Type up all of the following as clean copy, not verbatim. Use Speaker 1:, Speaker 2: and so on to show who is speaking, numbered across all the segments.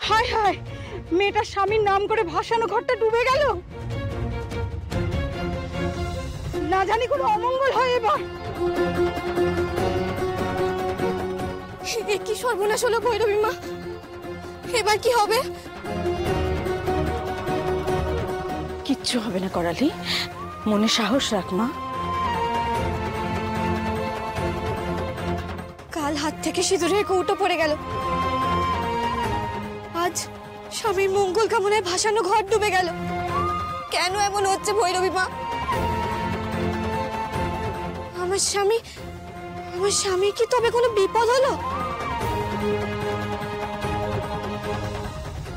Speaker 1: হায় হায়, মেয়েটার স্বামীর নাম করে ভাসানো ঘরটা ডুবে গেল। না জানি কোনো অমঙ্গল হয় এবার।
Speaker 2: কি সর্বনাশ হলো ভৈরবী মা, এবার কি হবে?
Speaker 1: কিচ্ছু হবে না করালি, মনে সাহস রাখ মা।
Speaker 2: কাল হাত থেকে সিঁদুরের কৌটো পড়ে গেল, আজ স্বামীর মঙ্গল কামনায় ভাসানো ঘর ডুবে গেল। কেন এমন হচ্ছে ভৈরবী মা? আমার স্বামী কি তবে কোনো বিপদ হলো?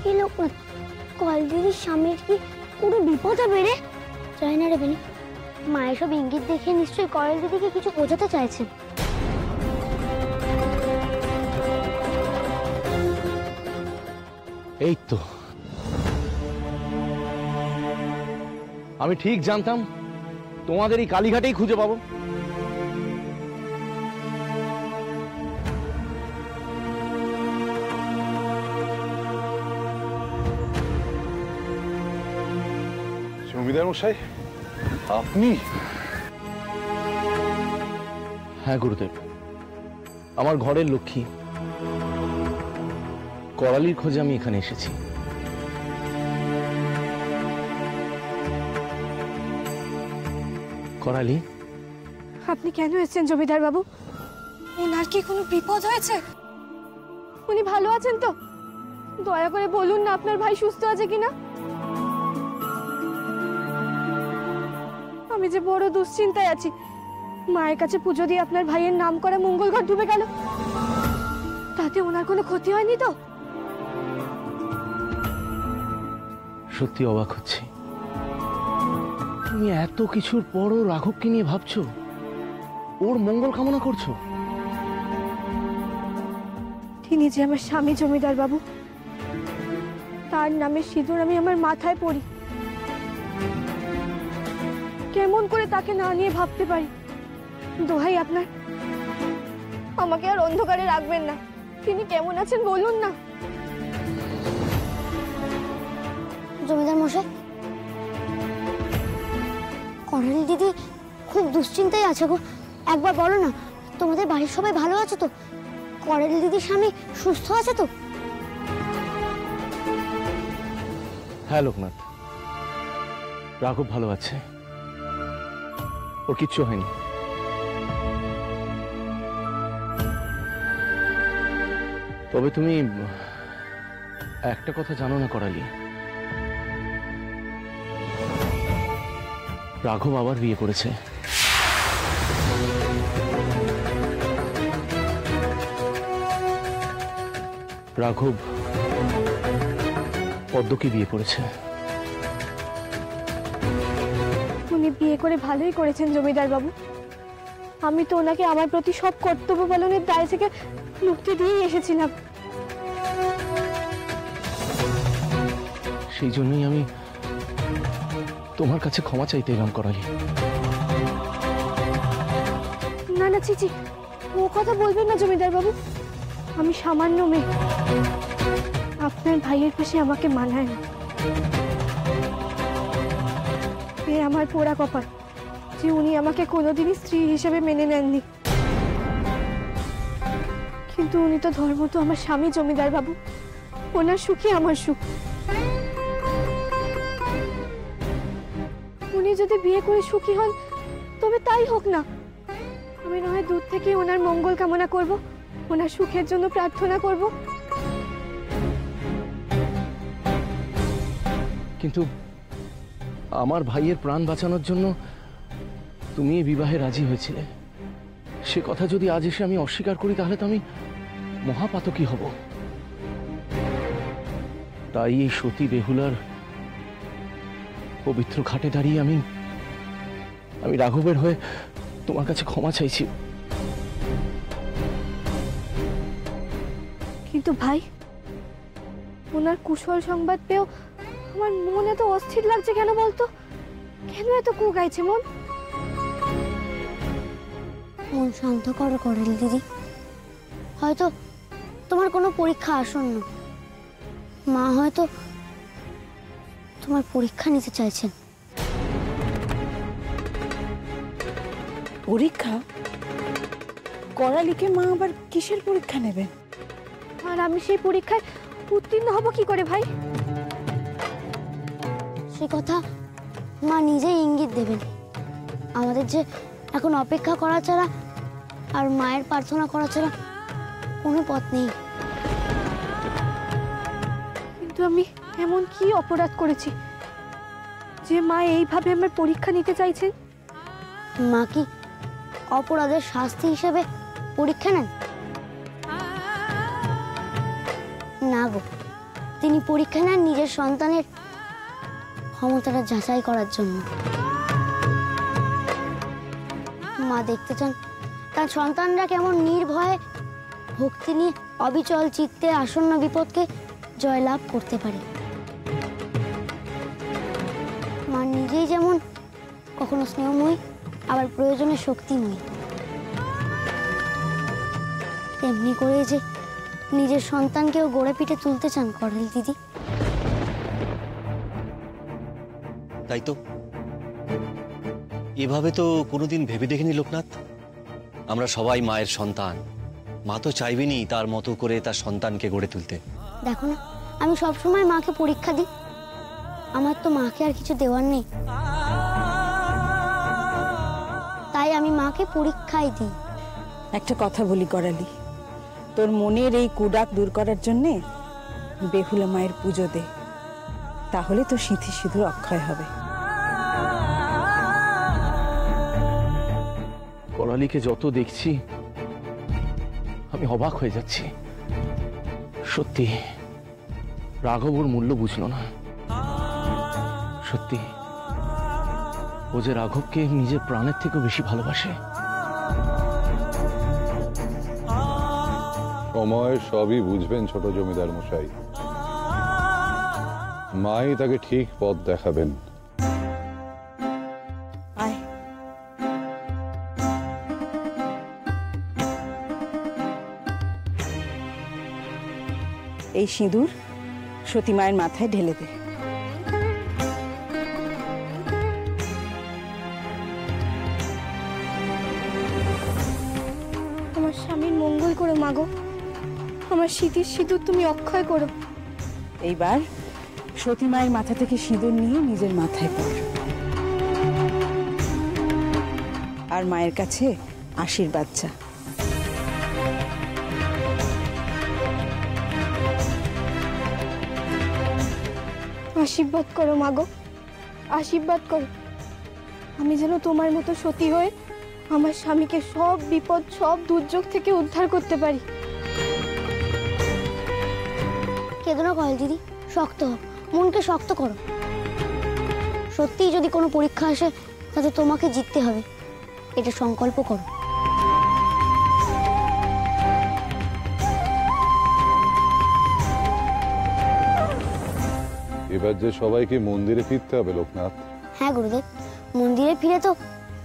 Speaker 3: কি লোকনাথ, কল দিদির স্বামীর কি কোনো বিপদ হবে রে? জানি না রে বেনি, মায়ের সব ইঙ্গিত দেখে নিশ্চয়ই কয়েল দিদিকে কিছু বোঝাতে চাইছেন।
Speaker 4: এই তো, আমি ঠিক জানতাম তোমাদের এই কালীঘাটেই খুঁজে পাবো।
Speaker 5: জমিদার মশাই, আপনি?
Speaker 4: হ্যাঁ গুরুদেব, আমার ঘরের লক্ষ্মী করালির খোঁজে আমি এখানে এসেছি। করালি,
Speaker 2: আপনি কেন এসেছেন জমিদার বাবু? ওনার কি কোনো বিপদ হয়েছে? উনি ভালো আছেন তো? দয়া করে বলুন না আপনার ভাই সুস্থ আছে কিনা। আমি যে বড় দুশ্চিন্তায় আছি। মায়ের কাছে পুজো দিয়ে আপনার ভাইয়ের নাম করা মঙ্গল ঘর ডুবে গেল, তাতে ওনার কোনো ক্ষতি হয়নি তো?
Speaker 4: সত্যি অবাক হচ্ছি, তুমি এত কিছুর পরও রাঘবকে নিয়ে ভাবছো, ওর মঙ্গল কামনা করছো।
Speaker 2: তিনি যে আমার স্বামী জমিদার বাবু, তার নামে সিঁদুর আমি আমার মাথায় পড়ি। কেমন করে তাকে না নিয়ে ভাবতে পারি? দোহাই আপনার, আমাকে আর অন্ধকারে রাখবেন না। তিনি কেমন আছেন বলুন না।
Speaker 3: জমিদার মশাই, করালি দিদি খুব দুশ্চিন্তায় আছে গো। একবার বলো না, তোমাদের বাড়ির সবাই ভালো আছে তো? করালি দিদির স্বামী সুস্থ আছে তো?
Speaker 4: হ্যাঁ লোকনাথ, রাঘব ভালো আছে, ওর কিচ্ছু হয়নি। তবে তুমি একটা কথা জানো না করালি, রাঘব আবার বিয়ে করেছে। রাঘব পদ্মকে বিয়ে করেছে।
Speaker 2: উনি বিয়ে করে ভালোই করেছেন জমিদার বাবু। আমি তো ওনাকে আমার প্রতি সব কর্তব্য পালনের দায় থেকে মুক্তি দিয়েই এসেছিলাম।
Speaker 4: সেই জন্যই আমি তোমার কাছে ক্ষমা চাইতে এলাম করালি।
Speaker 2: না না চিচি, ও কথা বলবেন না জমিদার বাবু। আমি সামান্য মেয়ে, আপনার ভাইয়ের পাশে আমাকে মানায় না। এ আমার পোড়া কপাল যে উনি আমাকে কোনোদিনই স্ত্রী হিসেবে মেনে নেননি। কিন্তু উনি তো ধর্ম তো আমার স্বামী জমিদার বাবু, ওনার সুখই আমার সুখ। উনি যদি বিয়ে করে সুখী হন তবে তাই হোক না। আমি না হয় দূর থেকে ওনার মঙ্গল কামনা করব, ওনার সুখের জন্য প্রার্থনা করব।
Speaker 4: কিন্তু আমার ভাইয়ের প্রাণ বাঁচানোর জন্য তুমি এই বিবাহে রাজি হয়েছিলে, সে কথা যদি আজ এসে আমি অস্বীকার করি তাহলে তো আমি মহাপাতকী হব। তাই এই সতী বেহুলার পবিত্র ঘাটে দাঁড়িয়ে আমি রাঘবের হয়ে তোমার কাছে ক্ষমা চাইছি।
Speaker 2: কিন্তু ভাই, ওনার কুশল সংবাদ পেয়েও আমার মন এত অস্থির লাগছে কেন বলতো? কেন এত কু গাইছে মন?
Speaker 3: মন শান্ত করো করালি দিদি, হয়তো তোমার কোনো পরীক্ষা আসন্ন। মা হয়তো তোমার পরীক্ষা নিতে চাইছেন।
Speaker 1: পরীক্ষা? করালিকে মা আবার কিসের পরীক্ষা নেবেন?
Speaker 2: আর আমি সেই পরীক্ষায় উত্তীর্ণ হব কি করে ভাই?
Speaker 3: সে কথা মা নিজেই ইঙ্গিত দেবেন। আমাদের যে এখন অপেক্ষা করা ছাড়া আর মায়ের প্রার্থনা করা ছাড়া কোনো পথ নেই।
Speaker 2: কিন্তু আমি এমন কি অপরাধ করেছি যে মা এইভাবে আমার পরীক্ষা নিতে চাইছেন?
Speaker 3: মা কি অপরাধের শাস্তি হিসেবে পরীক্ষা নেন? না গো, তিনি পরীক্ষা নেন নিজের সন্তানের ক্ষমতাটা যাচাই করার জন্য। মা দেখতে চান তার সন্তানরা কেমন নির্ভয়ে ভক্তি নিয়ে অবিচল চিত্তে আসন্ন বিপদকে জয়লাভ করতে পারে। মা নিজেই যেমন কখনো স্নেহময়ী, আবার প্রয়োজনে শক্তিময়ী, তেমনি করে যে নিজের সন্তানকেও গড়ে পিঠে তুলতে চান করালি দিদি।
Speaker 6: তাই তো, এভাবে তো কোনোদিন ভেবে দেখিনি লোকনাথ। আমরা সবাই মায়ের সন্তান, মা তো চাইবেনি তার মতো করে তার সন্তানকে গড়ে তুলতে।
Speaker 3: দেখো না, আমি সবসময় মাকে পরীক্ষা দিই। আমার তো মাকে আর কিছু দেওয়ার নেই, তাই আমি মাকে পরীক্ষাই দিই।
Speaker 1: একটা কথা বলি করালি, তোর মনের এই কুডাক দূর করার জন্যে বেহুলা মায়ের পুজো দে, তাহলে তো সিঁথি সিঁদুর অক্ষয় হবে।
Speaker 4: করালিকে যত দেখছি আমি অবাক হয়ে যাচ্ছি। সত্যি রাঘব ওর মূল্য বুঝলো না। সত্যি ও যে রাঘবকে নিজের প্রাণের থেকেও বেশি ভালোবাসে।
Speaker 5: সময় সবই বুঝবেন ছোট জমিদার মশাই। মাই তাকে ঠিক পথ দেখাবেন।
Speaker 1: আয়, এই সিঁদুর সতী মায়ের মাথায় ঢেলে দে।
Speaker 2: আমার স্বামীর মঙ্গল করো মাগো, আমার স্মৃতির সিঁদুর তুমি অক্ষয় করো।
Speaker 1: এইবার সতী মায়ের মাথা থেকে সিঁদুর নিয়ে নিজের মাথায় পর, আর মায়ের কাছে আশীর্বাদ চা।
Speaker 2: আশীর্বাদ করো মাগো, আশীর্বাদ করো। আমি যেন তোমার মতো সতী হয়ে আমার স্বামীকে সব বিপদ, সব দুর্যোগ থেকে উদ্ধার করতে পারি।
Speaker 3: কেঁদো না কয়াল দিদি, শক্ত হও, মনকে শক্ত করো। সত্যিই যদি কোনো পরীক্ষা আসে তাতে তোমাকে জিততে হবে, এটা সংকল্প করো।
Speaker 5: এবার যে সবাইকে মন্দিরে ফিরতে হবে লোকনাথ।
Speaker 3: হ্যাঁ গুরুদেব, মন্দিরে ফিরে তো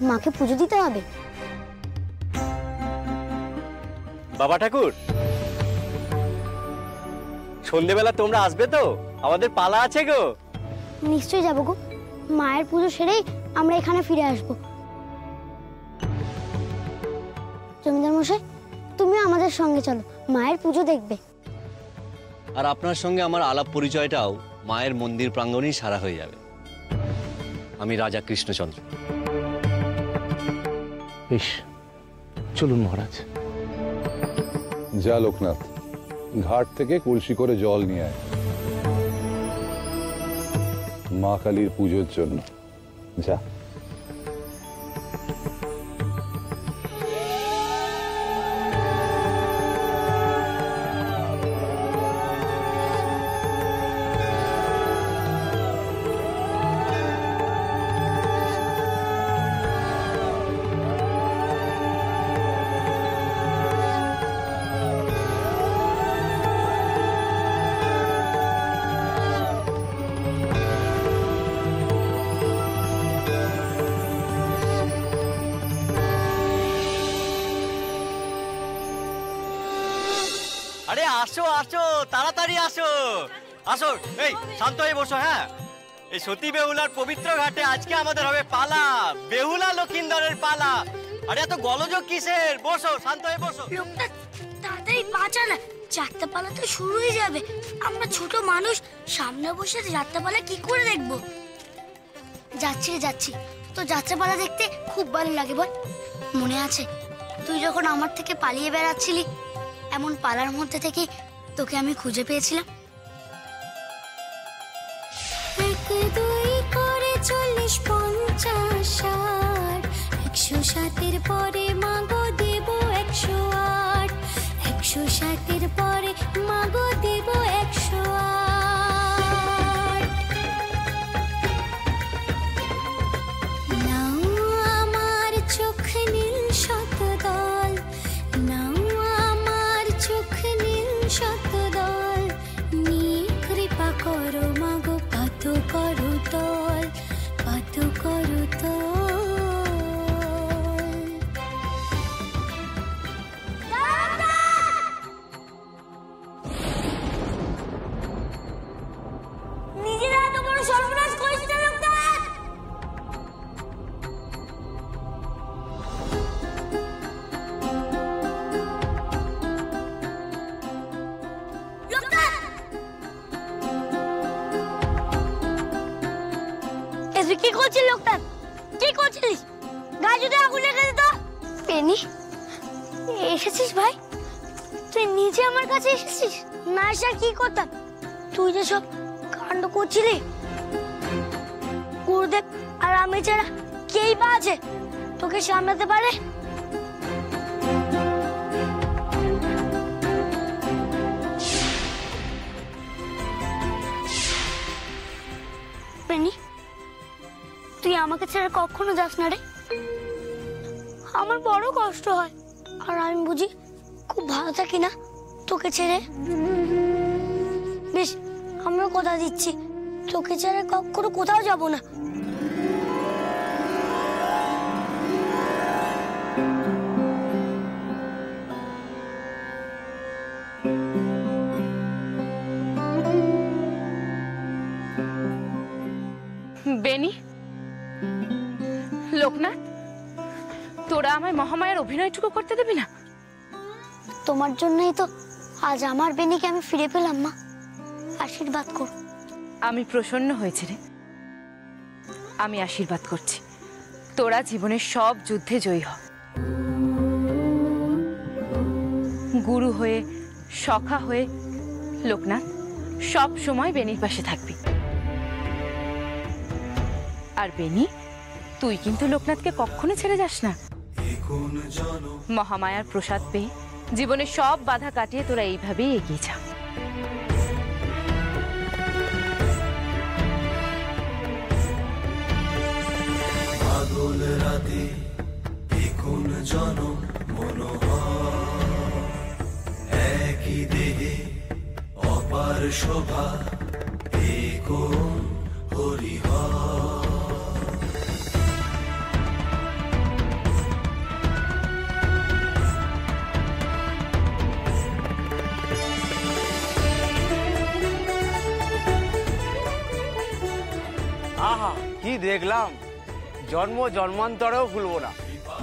Speaker 3: মাকে পুজো দিতে হবে।
Speaker 6: বাবা ঠাকুর, সন্ধেবেলা তোমরা আসবে তো? আমাদের পালা আছে গো।
Speaker 3: নিশ্চয়ই যাবো গো, মায়ের পুজো সেরেই আমরা এখানে ফিরে আসবো। জমিদার মশাই, তুমিও আমাদের সঙ্গে চলো, মায়ের পুজো দেখবে।
Speaker 6: আর আপনার সঙ্গে আমার আলাপ পরিচয়টাও মায়ের মন্দির প্রাঙ্গণেই সারা হয়ে যাবে। আমি রাজা কৃষ্ণচন্দ্র।
Speaker 4: বেশ, চলুন মহারাজ।
Speaker 5: যা লোকনাথ, ঘাট থেকে কলসি করে জল নিয়ে আয় মা কালীর পুজোর জন্য। যা।
Speaker 6: আরে আসো আসো, তাড়াতাড়ি আসো। আসো, এই শান্ত হয়ে বসো। হ্যাঁ, এই সতী বেহুলার পবিত্র ঘাটে আজকে আমাদের হবে পালা, বেহুলা লক্ষিন্দরের পালা। আরে এত গোলযোগ কিসের? বসো, শান্ত হয়ে বসো।
Speaker 3: লোকটা তাড়াতাড়ি বাঁচা না, যাত্রাপালা তো শুরু হয়ে যাবে। আমরা ছোট মানুষ, সামনে বসে যাত্রাপালা কি করে দেখবো? যাচ্ছি তো যাত্রাপালা দেখতে খুব ভালো লাগে বল। মনে আছে তুই যখন আমার থেকে পালিয়ে বেড়াচ্ছিলি, এমন পালার মধ্যে থেকে তোকে আমি খুঁজে পেয়েছিলাম। 1 2 করে 40 50 60 160 পরে মাগো দেব 108 160 পরে মাগো দেব 108। নাও আমার চোখ নীল শতদল, নাও আমার চোখ নীল শতদল, নিয়ে কৃপা করো মাগো পাত করো তল, পাত করো তল। নিজেরা এত বড় সর্বনাশ করিস না লোকনাথ। তুই কি করছিস লোকনাথ? কি করছিস? গায়ে যদি আগুন লেগে যেত। পেনি, এসেছিস ভাই? তুই নিজে আমার কাছে এসেছিস? না এসে কি করতাম? তুই যে সব কাণ্ড করছিলি, গুরুদেব আর আমি ছাড়া কেই বা আছে তোকে সামলাতে পারে? পেনি, তুই আমাকে ছেড়ে কখনো যাস না রে। আমার বড় কষ্ট হয়, আর আমি বুঝি খুব ভালো থাকি না তোকে ছেড়ে। বেশ, আমিও কথা দিচ্ছি তোকে ছেড়ে কখনো কোথাও যাব না।
Speaker 1: বেনি, লোকনাথ, তোরা আমায় মহামায়ার অভিনয়টুকু করতে দেবি না?
Speaker 3: তোমার জন্যই তো আজ আমার বেনিকে আমি ফিরে পেলাম মা, আশীর্বাদ কর।
Speaker 1: আমি প্রসন্ন হয়েছি রে, আমি আশীর্বাদ করছি তোরা জীবনের সব যুদ্ধে জয়ী হ। গুরু হয়ে, সখা হয়ে লোকনাথ সব সময় বেনির পাশে থাকবি। আর বেনি, তুই কিন্তু লোকনাথকে কখনো ছেড়ে যাস না। মহামায়ার প্রসাদ পেয়ে জীবনের সব বাধা কাটিয়ে তোরা এইভাবেই এগিয়ে যা।
Speaker 7: পাগল রাতে কোন জনম মনোহর, একই দেহে অপার শোভা কোন হরিহর।
Speaker 8: আহা, কি দেখলাম! জন্ম জন্মান্তরেও ভুলবো না।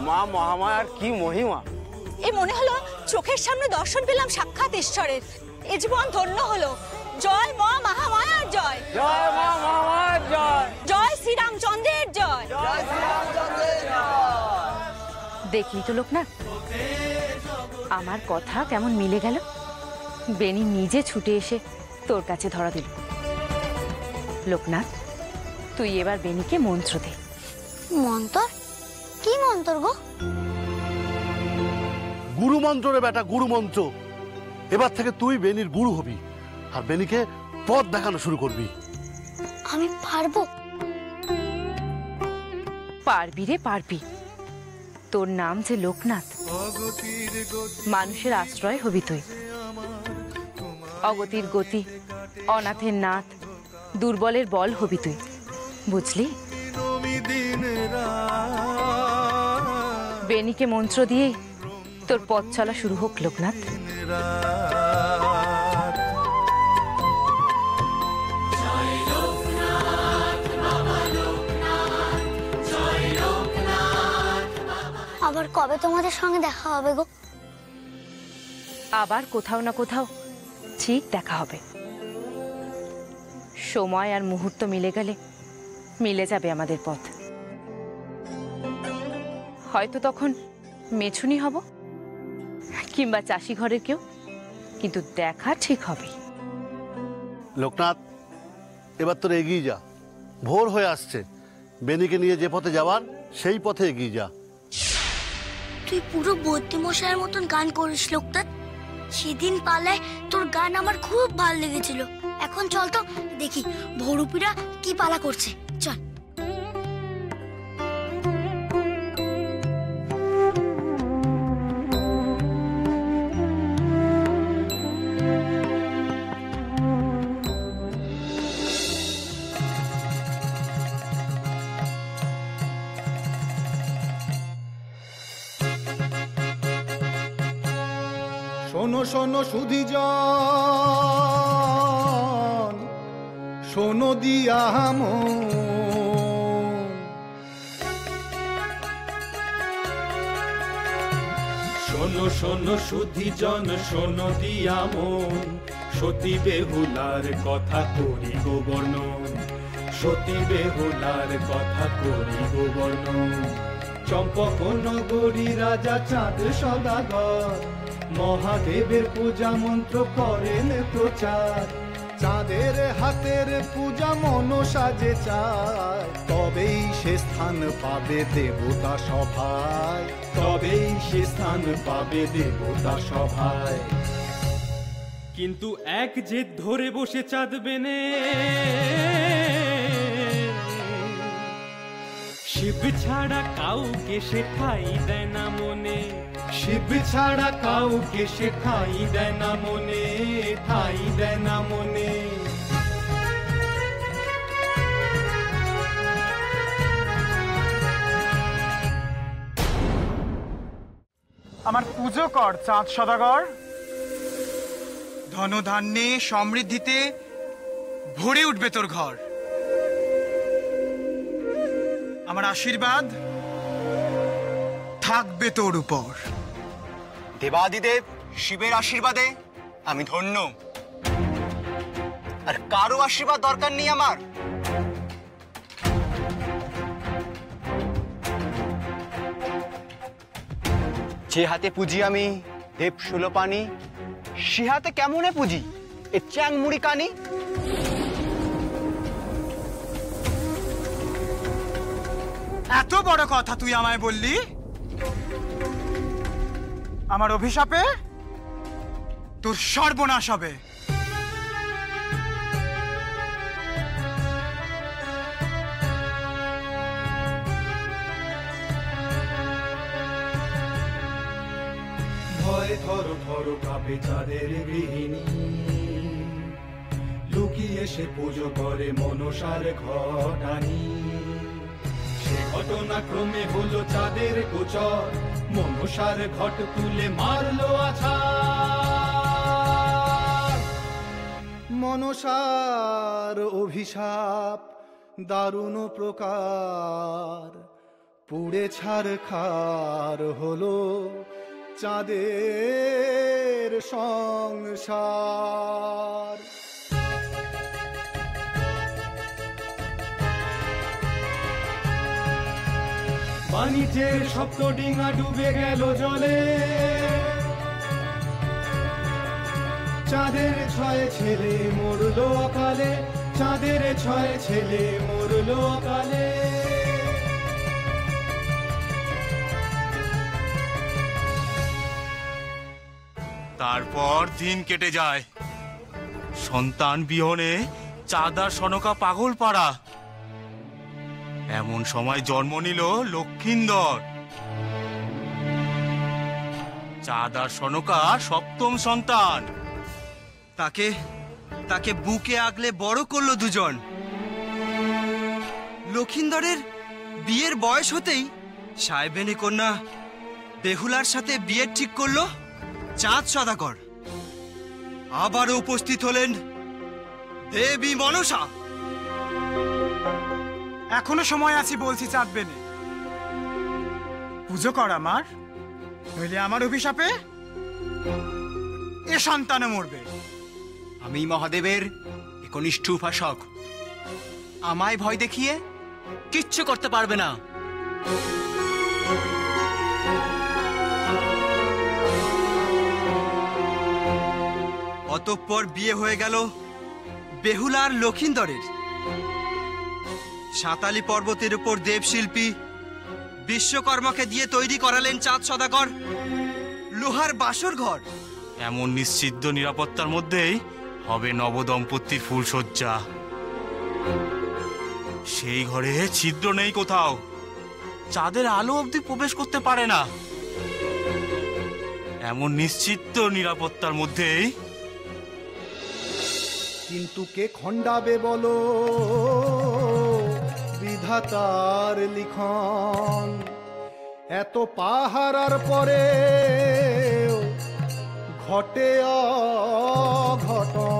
Speaker 8: মা মহামায়ার কি মহিমা!
Speaker 9: এই মনে হলো চোখের সামনে দর্শন পেলাম সাক্ষাৎ ঈশ্বরের। এ জীবন ধন্য হলো। জয় মা মহামায়ার জয়,
Speaker 8: জয় মা মহামায়ার জয়,
Speaker 9: জয় শ্রীরামচন্দ্রের জয়,
Speaker 8: জয় শ্রীরামচন্দ্রের জয়।
Speaker 1: দেখলি তো লোকনাথ, আমার কথা কেমন মিলে গেল। বেনি নিজে ছুটে এসে তোর কাছে ধরা দিল। লোকনাথ, তুই এবার বেনিকে মন্ত্র দে।
Speaker 3: মন্তর? কি মন্তর গো?
Speaker 10: গুরু মন্ত্র রে বেটা, গুরু মন্ত্র। এবার থেকে তুই বেনির গুরু হবি আর বেনিকে পথ দেখানো শুরু করবি।
Speaker 3: আমি পারবো?
Speaker 1: পারবি রে, পারবি। তোর নাম যে লোকনাথ, মানুষের আশ্রয় হবি তুই। অগতির গতি, অনাথের নাথ, দুর্বলের বল হবি তুই, বুঝলি? বেনিকে মন্ত্র দিয়ে তোর পথ চলা শুরু হোক লোকনাথ।
Speaker 3: আবার কবে তোমাদের সঙ্গে দেখা হবে গো?
Speaker 1: আবার কোথাও না কোথাও ঠিক দেখা হবে। সময় আর মুহূর্ত মিলে গেলে মিলে যাবে আমাদের পথ। হয়তো তখন মেছুনি হব কিংবা চাষি ঘরের কেউ, কিন্তু দেখা ঠিক হবে।
Speaker 10: লোকনাথ, এবার তোর এগিয়ে যা, ভোর হয়ে আসছে। বেনিকে নিয়ে যে পথে যাওয়ার সেই পথে এগিয়ে যা।
Speaker 3: তুই পুরো বদ্যিমশাইয়ের মতন গান করিস লোকনাথ। সেদিন পালায় তোর গান আমার খুব ভালো লেগেছিল। এখন চল তো দেখি ভরুপিরা কি পালা করছে, চল।
Speaker 11: শোনো শোনো সুধীজন, শোনো দিয়া মন,
Speaker 7: শোনো শোনো সুধীজন, শোনো দিয়া মন, সতী বেহুলার কথা করি গো বর্ণন, সতী বেহুলার কথা করি গো বর্ণন। চম্পক নগরী রাজা চাঁদ সদাগর, মহাদেবের পূজা মন্ত্র করেন প্রচার।
Speaker 11: চাঁদের হাতের পূজা মনসা যে চায়, তবেই সে স্থান পাবে দেবতা সভায়,
Speaker 7: তবেই সে স্থান পাবে দেবতা সভায়।
Speaker 12: কিন্তু এক জেদ ধরে বসে চাঁদ বেনে, শিব ছাড়া কাউকে সে ঠাই দেয় না মনে,
Speaker 7: শিব ছাড়া কাউকে সে ঠাই দেয় না মনে, ঠাই দেয় না মনে।
Speaker 13: আমার পুজো কর চাঁদ সদাগর। ধনধান্যে সমৃদ্ধিতে ভরে উঠবে তোর ঘর। আমার আশীর্বাদ থাকবে তোর উপর।
Speaker 8: দেবাদিদেব শিবের আশীর্বাদে আমি ধন্য, আর কারো আশীর্বাদ দরকার নেই আমার। যে হাতে পুজি আমি দেব সুলোপানি, সে হাতে কেমনে পুজি এ চ্যাং মুড়ি কানি।
Speaker 13: এত বড় কথা তুই আমায় বললি? আমার অভিশাপে তোর সর্বনাশ হবে।
Speaker 7: ভয় থরো থরো কাঁপে চাঁদের গৃহিণী, লুকিয়ে সে পুজো করে মনসার ঘটানি। সে ঘটনাক্রমে হলো চাঁদের গোচর, মনসার ঘট তুলে মারলো আছাড়।
Speaker 11: মনসার অভিশাপ দারুণ প্রকার, পুড়ে ছারখার হলো চাঁদের সংসার।
Speaker 7: বাণিজ্যের সপ্ত ডিঙা ডুবে গেল জলে, চাঁদের ছয় ছেলে মরলো অকালে, চাঁদের ছয় ছেলে মরলো অকালে।
Speaker 14: তারপর দিন কেটে যায়, সন্তান বিহনে চাঁদ আর সনকা পাগল পাড়া। এমন সময় জন্ম নিল লক্ষিন্দর, চাঁদ আর সনকা সপ্তম সন্তান।
Speaker 8: তাকে বুকে আগলে বড় করলো দুজন। লক্ষিন্দরের বিয়ের বয়স হতেই সাহেবেনে কন্যা বেহুলার সাথে বিয়ের ঠিক করলো চাঁদ সদাগর। আবারও উপস্থিত হলেন দেবী মনসা।
Speaker 13: এখনো সময় আছে বলছি চাঁদ বেনে। পুজো কর আমার, নইলে আমার অভিশাপে এ সন্তানে মরবে।
Speaker 8: আমি মহাদেবের একনিষ্ঠ উপাসক, আমায় ভয় দেখিয়ে কিচ্ছু করতে পারবে না। অতঃপর বিয়ে হয়ে গেল বেহুলার লক্ষিন্দরের। সাঁতালি পর্বতের উপর দেবশিল্পী বিশ্বকর্মাকে দিয়ে তৈরি করালেন চাঁদ সদাগর লোহার বাসর ঘর।
Speaker 14: এমন নিশ্চিদ্র নিরাপত্তার মধ্যেই হবে নবদম্পতির ফুলশয্যা। সেই ঘরে ছিদ্র নেই কোথাও, চাঁদের আলো অবধি প্রবেশ করতে পারে না। এমন নিশ্চিত নিরাপত্তার মধ্যেই
Speaker 11: কিন্তু কে খণ্ডাবে বলো বিধাতার লিখন, এত পাহারার পরে ঘটে অঘটন।